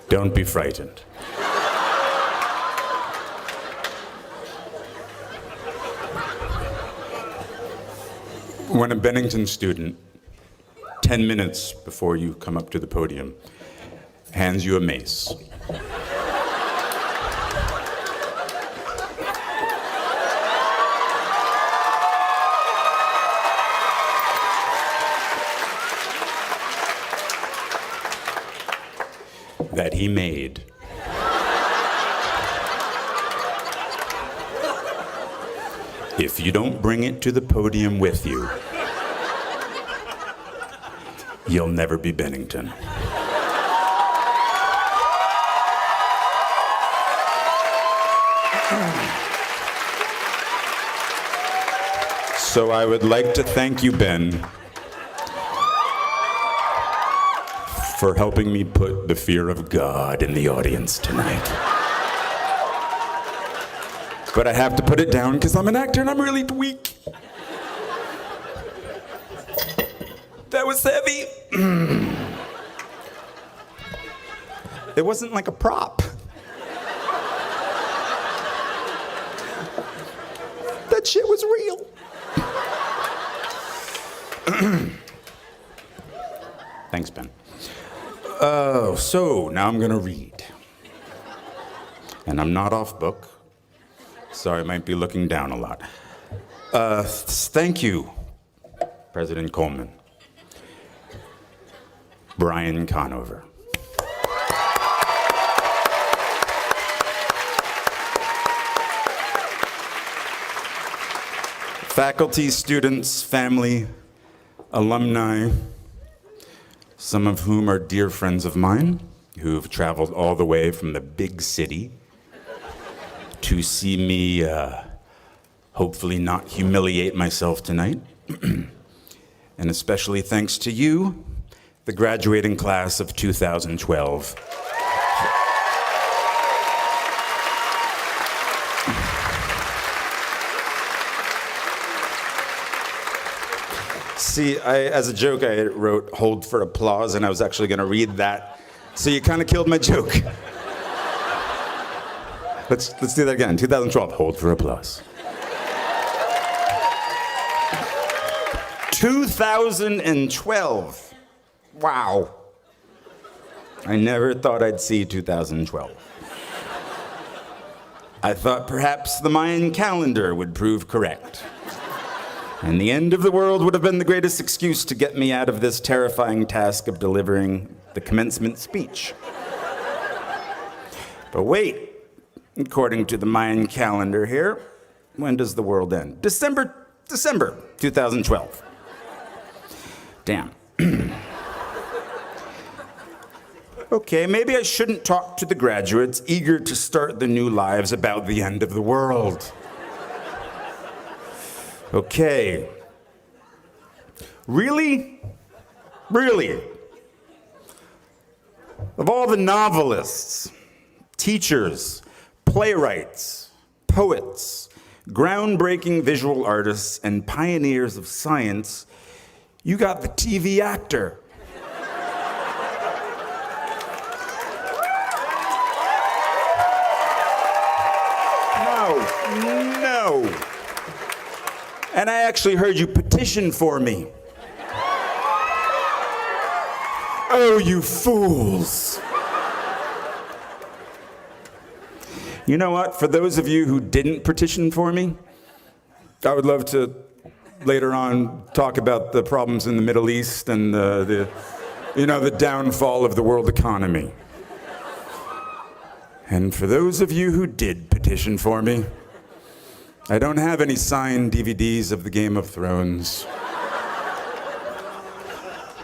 Don't be frightened. When a Bennington student, 10 minutes before you come up to the podium, hands you a mace, that he made, if you don't bring it to the podium with you, you'll never be Bennington. So I would like to thank you, Ben, for helping me put the fear of God in the audience tonight. But I have to put it down because I'm an actor and I'm really weak. That was heavy. It wasn't like a prop. That shit was real. Thanks, Ben. So now I'm gonna read. And I'm not off book, so I might be looking down a lot. Thank you, President Coleman. Brian Conover. Faculty, students, family, alumni, some of whom are dear friends of mine, who've traveled all the way from the big city to see me hopefully not humiliate myself tonight. And especially thanks to you, the graduating class of 2012. See, as a joke, I wrote "hold for applause," and I was actually going to read that. So you kind of killed my joke. Let's do that again. 2012, hold for applause. 2012. Wow. I never thought I'd see 2012. I thought perhaps the Mayan calendar would prove correct. And the end of the world would have been the greatest excuse to get me out of this terrifying task of delivering the commencement speech. But wait, according to the Mayan calendar here, when does the world end? December 2012. Damn. Okay, maybe I shouldn't talk to the graduates eager to start their new lives about the end of the world. Okay. Really? Really? Of all the novelists, teachers, playwrights, poets, groundbreaking visual artists, and pioneers of science, you got the TV actor. No. And I actually heard you petition for me. Oh, you fools. You know what? For those of you who didn't petition for me, I would love to later on talk about the problems in the Middle East and the downfall of the world economy. And for those of you who did petition for me, I don't have any signed DVDs of the Game of Thrones.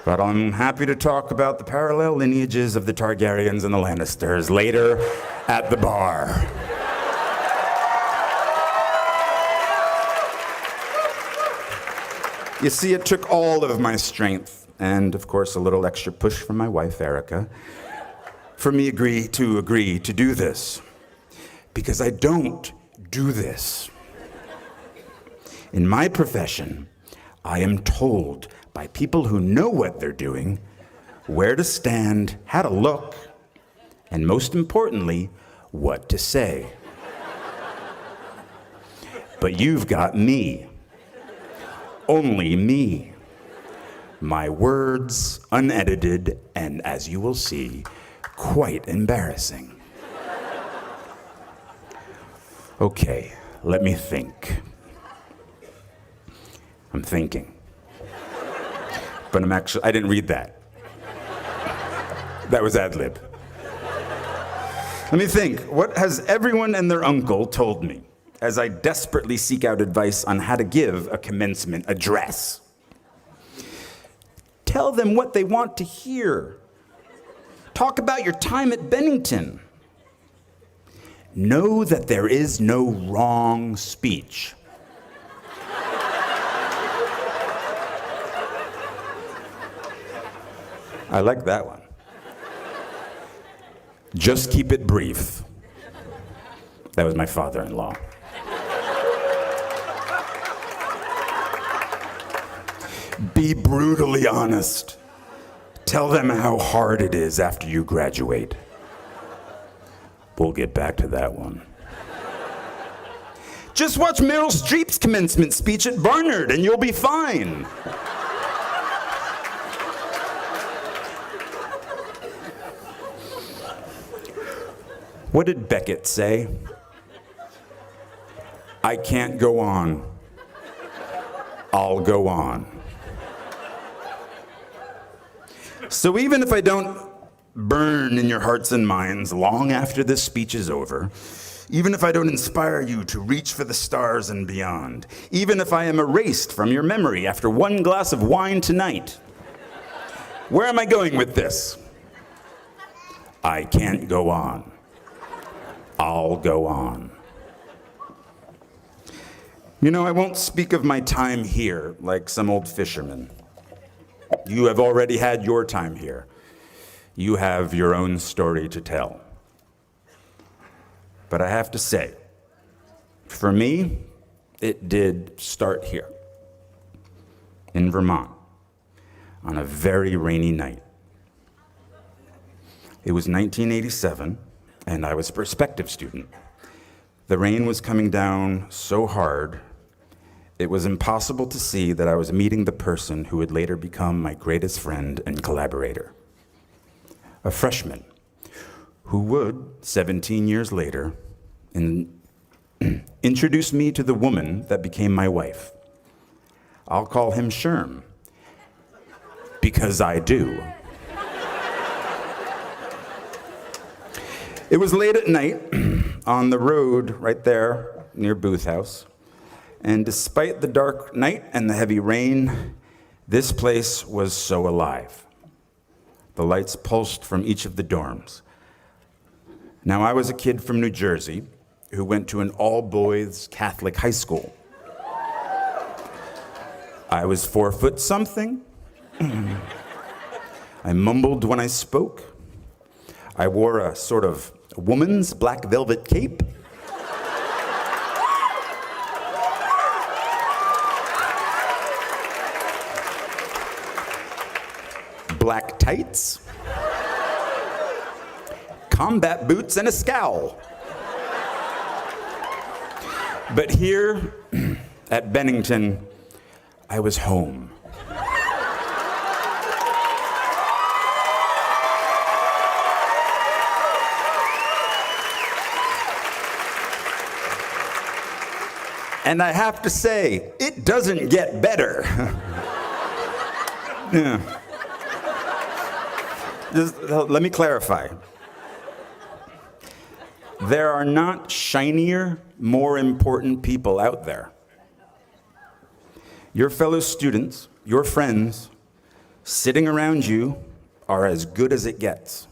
But I'm happy to talk about the parallel lineages of the Targaryens and the Lannisters later at the bar. You see, it took all of my strength, and of course a little extra push from my wife, Erica, for me to agree to do this. Because I don't do this. In my profession, I am told by people who know what they're doing, where to stand, how to look, and most importantly, what to say. But you've got me. Only me. My words, unedited, and as you will see, quite embarrassing. Okay, let me think. I'm thinking. But I didn't read that. That was ad-lib. Let me think. What has everyone and their uncle told me as I desperately seek out advice on how to give a commencement address? Tell them what they want to hear. Talk about your time at Bennington. Know that there is no wrong speech. I like that one. Just keep it brief. That was my father-in-law. Be brutally honest. Tell them how hard it is after you graduate. We'll get back to that one. Just watch Meryl Streep's commencement speech at Barnard and you'll be fine. What did Beckett say? I can't go on. I'll go on. So even if I don't burn in your hearts and minds long after this speech is over, even if I don't inspire you to reach for the stars and beyond, even if I am erased from your memory after one glass of wine tonight, where am I going with this? I can't go on. I'll go on. You know, I won't speak of my time here like some old fisherman. You have already had your time here. You have your own story to tell. But I have to say, for me, it did start here, in Vermont, on a very rainy night. It was 1987, and I was a prospective student. The rain was coming down so hard, it was impossible to see that I was meeting the person who would later become my greatest friend and collaborator. A freshman who would, 17 years later, introduce me to the woman that became my wife. I'll call him Sherm, because I do. It was late at night on the road right there near Booth House. And despite the dark night and the heavy rain, this place was so alive. The lights pulsed from each of the dorms. Now, I was a kid from New Jersey who went to an all-boys Catholic high school. I was 4 foot something. I mumbled when I spoke. I wore a sort of woman's black velvet cape. Black tights, combat boots, and a scowl. But here at Bennington, I was home. And I have to say, it doesn't get better. Yeah. Just, let me clarify. There are not shinier, more important people out there. Your fellow students, your friends, sitting around you are as good as it gets.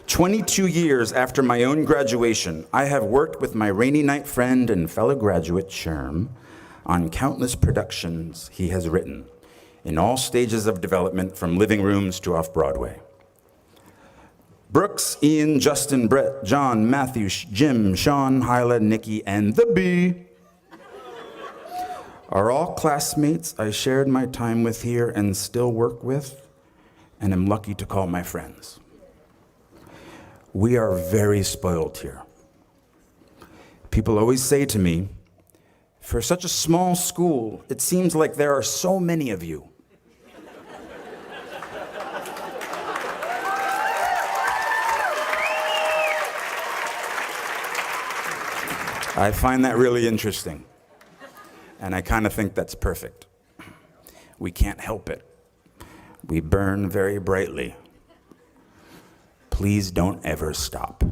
22 years after my own graduation, I have worked with my rainy night friend and fellow graduate, Sherm, on countless productions he has written, in all stages of development, from living rooms to off-Broadway. Brooks, Ian, Justin, Brett, John, Matthew, Jim, Sean, Hyla, Nikki, and the Bee are all classmates I shared my time with here and still work with, and am lucky to call my friends. We are very spoiled here. People always say to me, for such a small school, it seems like there are so many of you. I find that really interesting, and I kind of think that's perfect. We can't help it. We burn very brightly. Please don't ever stop.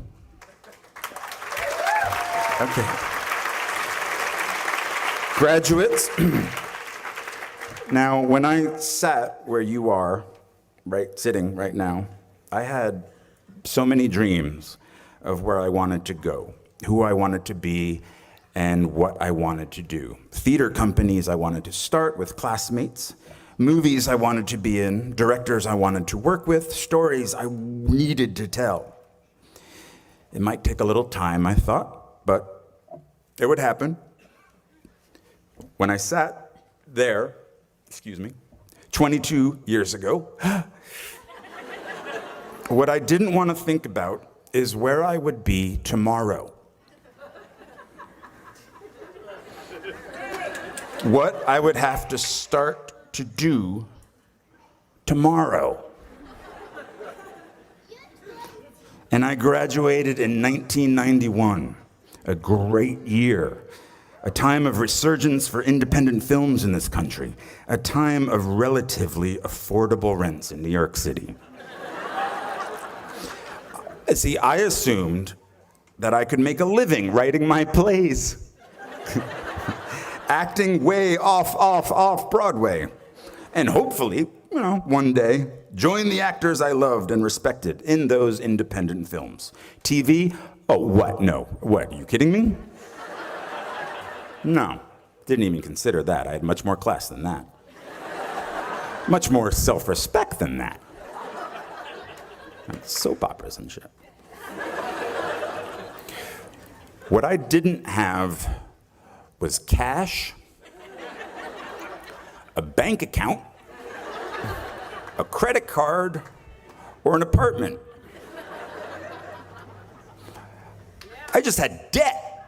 Okay. Graduates, now when I sat where you are, sitting right now, I had so many dreams of where I wanted to go, who I wanted to be, and what I wanted to do. Theater companies I wanted to start with classmates, movies I wanted to be in, directors I wanted to work with, stories I needed to tell. It might take a little time, I thought, but it would happen. When I sat there, 22 years ago, what I didn't want to think about is where I would be tomorrow. What I would have to start to do tomorrow. And I graduated in 1991, a great year, a time of resurgence for independent films in this country, a time of relatively affordable rents in New York City. See, I assumed that I could make a living writing my plays. Acting way off Broadway. And hopefully, one day, join the actors I loved and respected in those independent films. TV? Oh, what? No. What, are you kidding me? No, didn't even consider that. I had much more class than that. Much more self-respect than that. Soap operas and shit. What I didn't have was cash, a bank account, a credit card, or an apartment. I just had debt.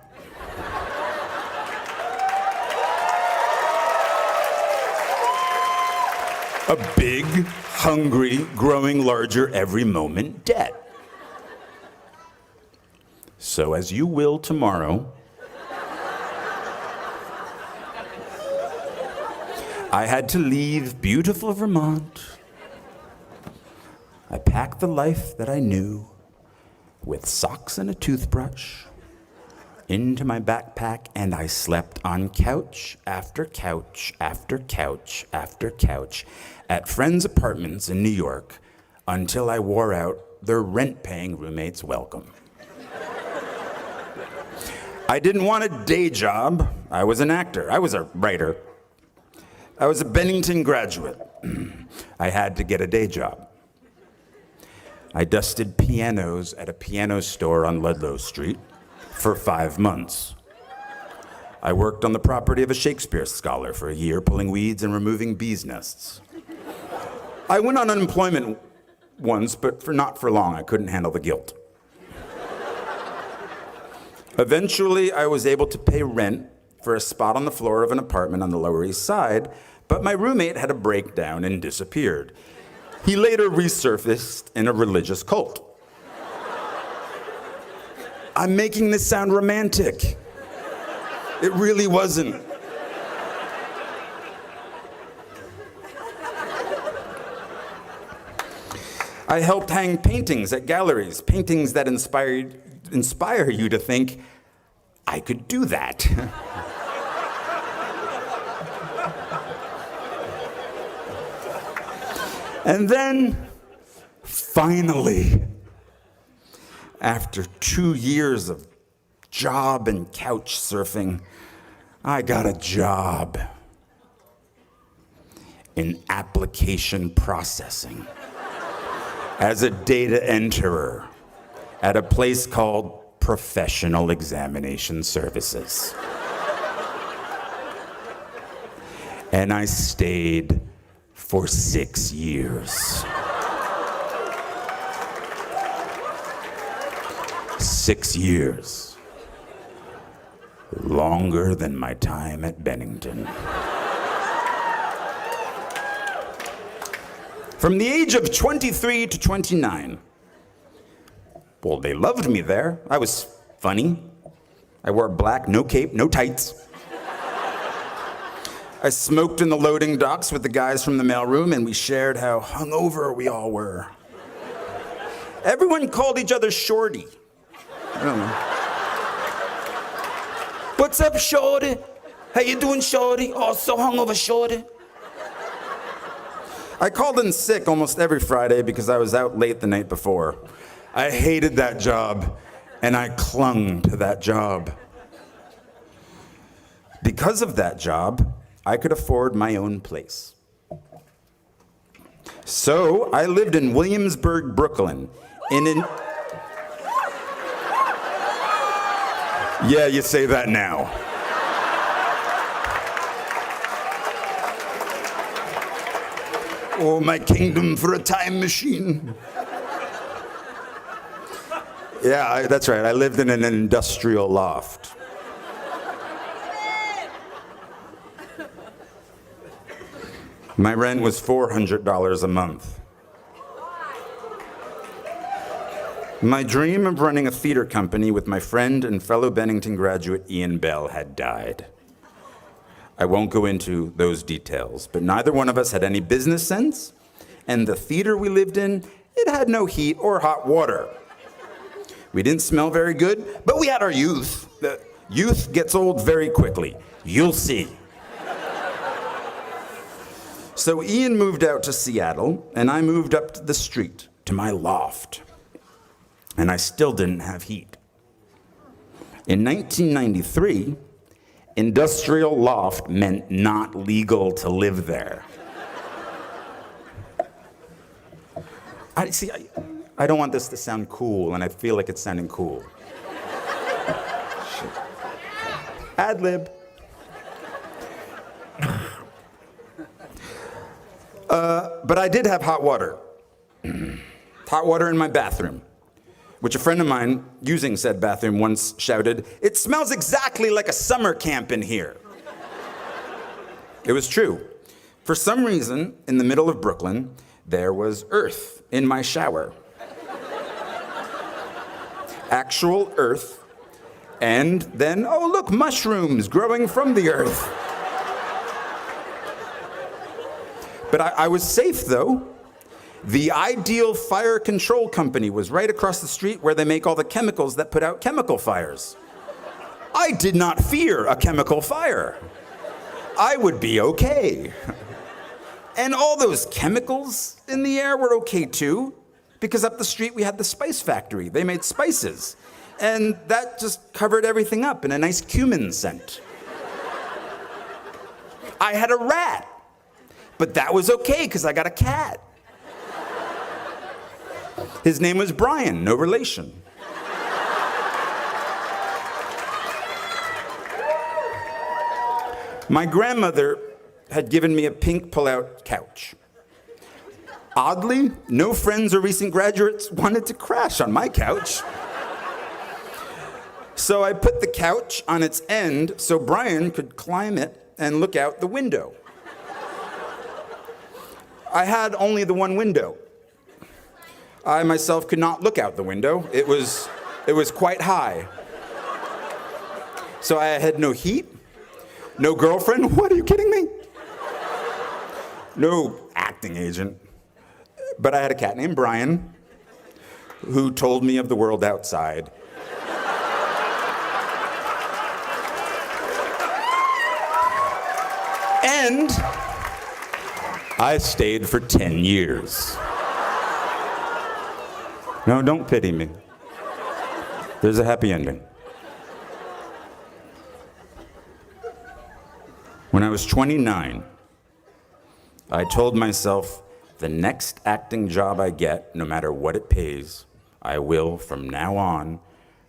A big, hungry, growing larger every moment debt. So as you will tomorrow, I had to leave beautiful Vermont. I packed the life that I knew with socks and a toothbrush into my backpack, and I slept on couch after couch after couch after couch at friends' apartments in New York until I wore out their rent-paying roommates' welcome. I didn't want a day job. I was an actor. I was a writer. I was a Bennington graduate. I had to get a day job. I dusted pianos at a piano store on Ludlow Street for 5 months. I worked on the property of a Shakespeare scholar for a year, pulling weeds and removing bees' nests. I went on unemployment once, but not for long. I couldn't handle the guilt. Eventually, I was able to pay rent for a spot on the floor of an apartment on the Lower East Side, but my roommate had a breakdown and disappeared. He later resurfaced in a religious cult. I'm making this sound romantic. It really wasn't. I helped hang paintings at galleries, paintings that inspire you to think, I could do that. And then, finally, after 2 years of job and couch surfing, I got a job in application processing as a data enterer at a place called Professional Examination Services. And I stayed for 6 years. 6 years. Longer than my time at Bennington. From the age of 23 to 29. Well, they loved me there. I was funny. I wore black, no cape, no tights. I smoked in the loading docks with the guys from the mailroom, and we shared how hungover we all were. Everyone called each other Shorty. I don't know. What's up, Shorty? How you doing, Shorty? Oh, so hungover, Shorty. I called in sick almost every Friday because I was out late the night before. I hated that job, and I clung to that job. Because of that job, I could afford my own place. So I lived in Williamsburg, Brooklyn, Yeah, you say that now. Oh, my kingdom for a time machine. Yeah, that's right. I lived in an industrial loft. My rent was $400 a month. My dream of running a theater company with my friend and fellow Bennington graduate Ian Bell had died. I won't go into those details, but neither one of us had any business sense, and the theater we lived in, it had no heat or hot water. We didn't smell very good, but we had our youth. The youth gets old very quickly. You'll see. So Ian moved out to Seattle, and I moved up the street to my loft. And I still didn't have heat. In 1993, industrial loft meant not legal to live there. I don't want this to sound cool, and I feel like it's sounding cool. Shit. Ad lib. But I did have hot water. Hot water in my bathroom, which a friend of mine using said bathroom once shouted, "It smells exactly like a summer camp in here." It was true. For some reason, in the middle of Brooklyn, there was earth in my shower. Actual earth. And then, oh look, mushrooms growing from the earth. But I was safe though. The Ideal Fire Control Company was right across the street where they make all the chemicals that put out chemical fires. I did not fear a chemical fire. I would be okay. And all those chemicals in the air were okay too, because up the street we had the spice factory. They made spices. And that just covered everything up in a nice cumin scent. I had a rat, but that was okay because I got a cat. His name was Brian, no relation. My grandmother had given me a pink pull-out couch. Oddly, no friends or recent graduates wanted to crash on my couch. So I put the couch on its end so Brian could climb it and look out the window. I had only the one window. I myself could not look out the window. It was quite high. So I had no heat, no girlfriend. What, are you kidding me? No acting agent. But I had a cat named Brian who told me of the world outside. And I stayed for 10 years. No, don't pity me. There's a happy ending. When I was 29, I told myself, the next acting job I get, no matter what it pays, I will, from now on,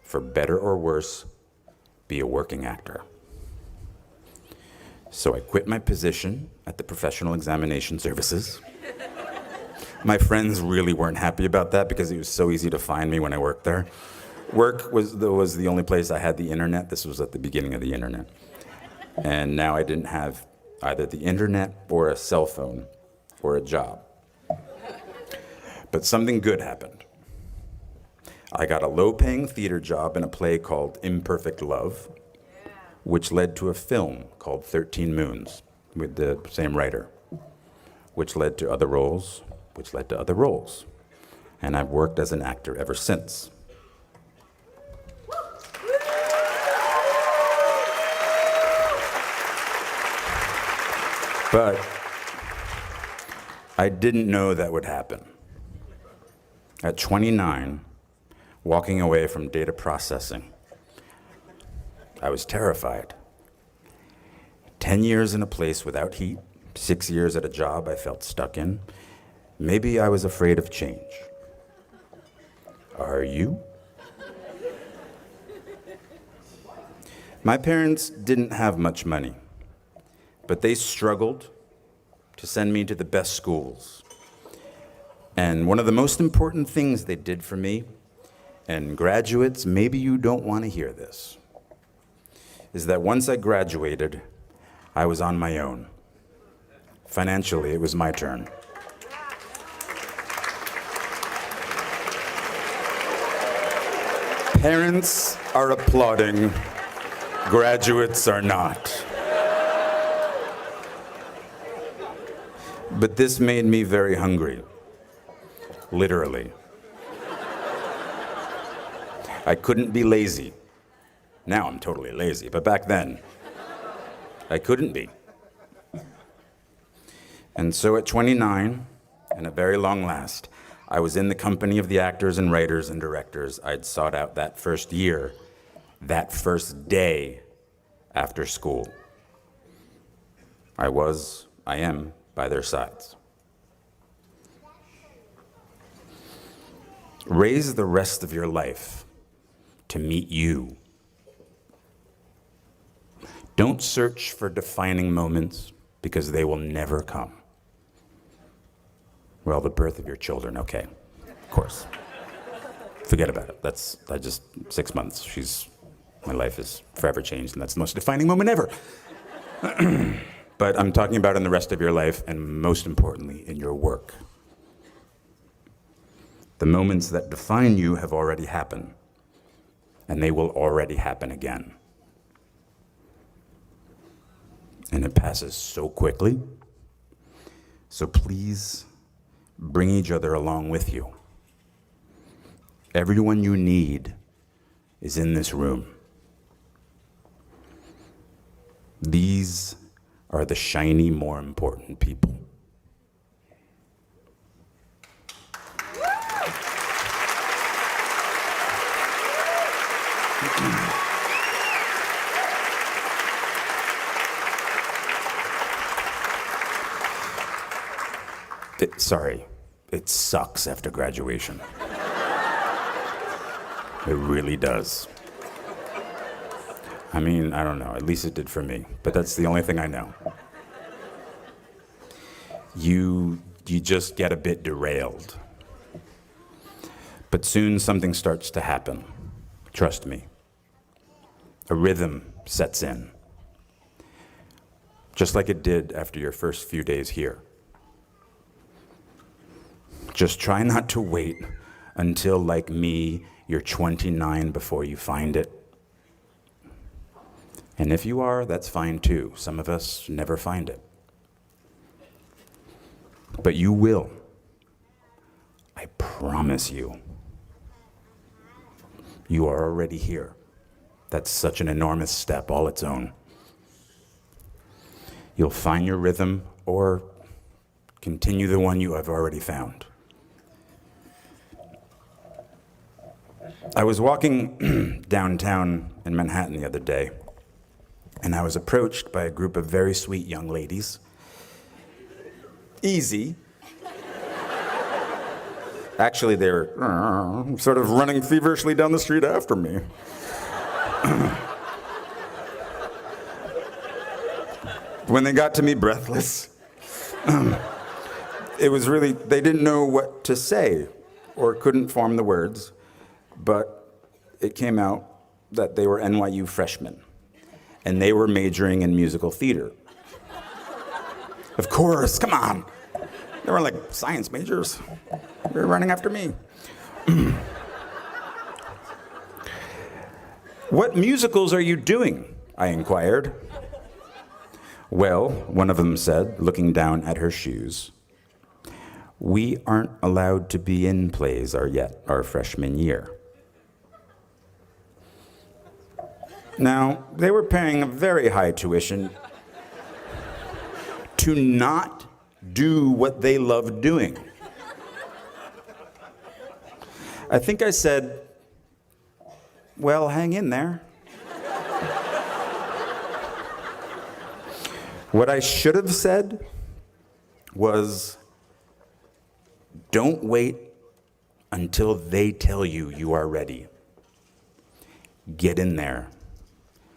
for better or worse, be a working actor. So I quit my position at the Professional Examination Services. My friends really weren't happy about that because it was so easy to find me when I worked there. Work was the only place I had the internet. This was at the beginning of the internet. And now I didn't have either the internet or a cell phone or a job. But something good happened. I got a low-paying theater job in a play called Imperfect Love, which led to a film called 13 Moons with the same writer, which led to other roles, which led to other roles. And I've worked as an actor ever since. But I didn't know that would happen. At 29, walking away from data processing, I was terrified. 10 years in a place without heat, 6 years at a job I felt stuck in. Maybe I was afraid of change. Are you? My parents didn't have much money, but they struggled to send me to the best schools. And one of the most important things they did for me, and graduates, maybe you don't want to hear this, is that once I graduated, I was on my own. Financially, it was my turn. Parents are applauding, graduates are not. But this made me very hungry, literally. I couldn't be lazy. Now I'm totally lazy, but back then, I couldn't be. And so at 29, and at very long last, I was in the company of the actors and writers and directors I'd sought out that first year, that first day after school. I am by their sides. Raise the rest of your life to meet you. Don't search for defining moments because they will never come. Well, the birth of your children, okay, of course. Forget about it. I just 6 months. My life is forever changed, and that's the most defining moment ever. But I'm talking about in the rest of your life, and most importantly, in your work. The moments that define you have already happened, and they will already happen again. And it passes so quickly. So please bring each other along with you. Everyone you need is in this room. These are the shiny, more important people. It sucks after graduation. It really does. I mean, I don't know, at least it did for me, but that's the only thing I know. You just get a bit derailed. But soon something starts to happen. Trust me. A rhythm sets in. Just like it did after your first few days here. Just try not to wait until, like me, you're 29 before you find it. And if you are, that's fine too. Some of us never find it. But you will. I promise you. You are already here. That's such an enormous step all its own. You'll find your rhythm or continue the one you have already found. I was walking downtown in Manhattan the other day, and I was approached by a group of very sweet young ladies. Easy. Actually, they're sort of running feverishly down the street after me. When they got to me breathless, it was really, they didn't know what to say or couldn't form the words, but it came out that they were NYU freshmen, and they were majoring in musical theater. Of course, come on. They were like science majors. They were running after me. What musicals are you doing? I inquired. Well, one of them said, looking down at her shoes, we aren't allowed to be in plays our freshman year. Now, they were paying a very high tuition to not do what they loved doing. I think I said, well, hang in there. What I should have said was, don't wait until they tell you you are ready. Get in there,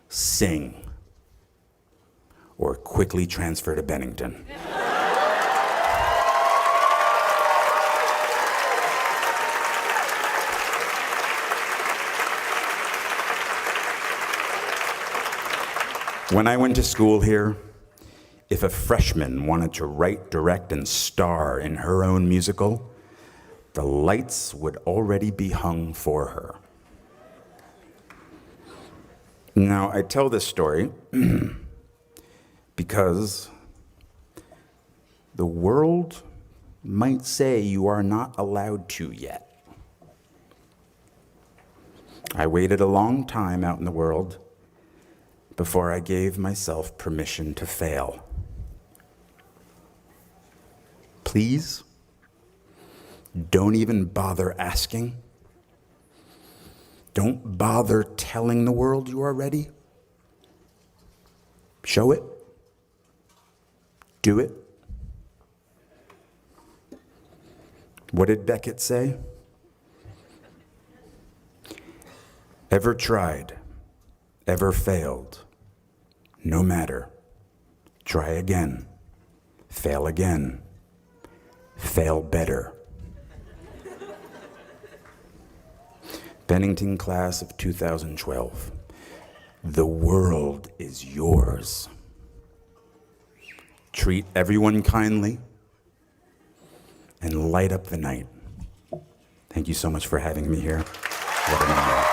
sing, or quickly transfer to Bennington. When I went to school here, if a freshman wanted to write, direct, and star in her own musical, the lights would already be hung for her. Now, I tell this story because the world might say you are not allowed to yet. I waited a long time out in the world before I gave myself permission to fail. Please, don't even bother asking. Don't bother telling the world you are ready. Show it. Do it. What did Beckett say? Ever tried, ever failed, no matter. Try again, fail again, fail better. Bennington class of 2012. The world is yours. Treat everyone kindly and light up the night. Thank you so much for having me here. What an honor.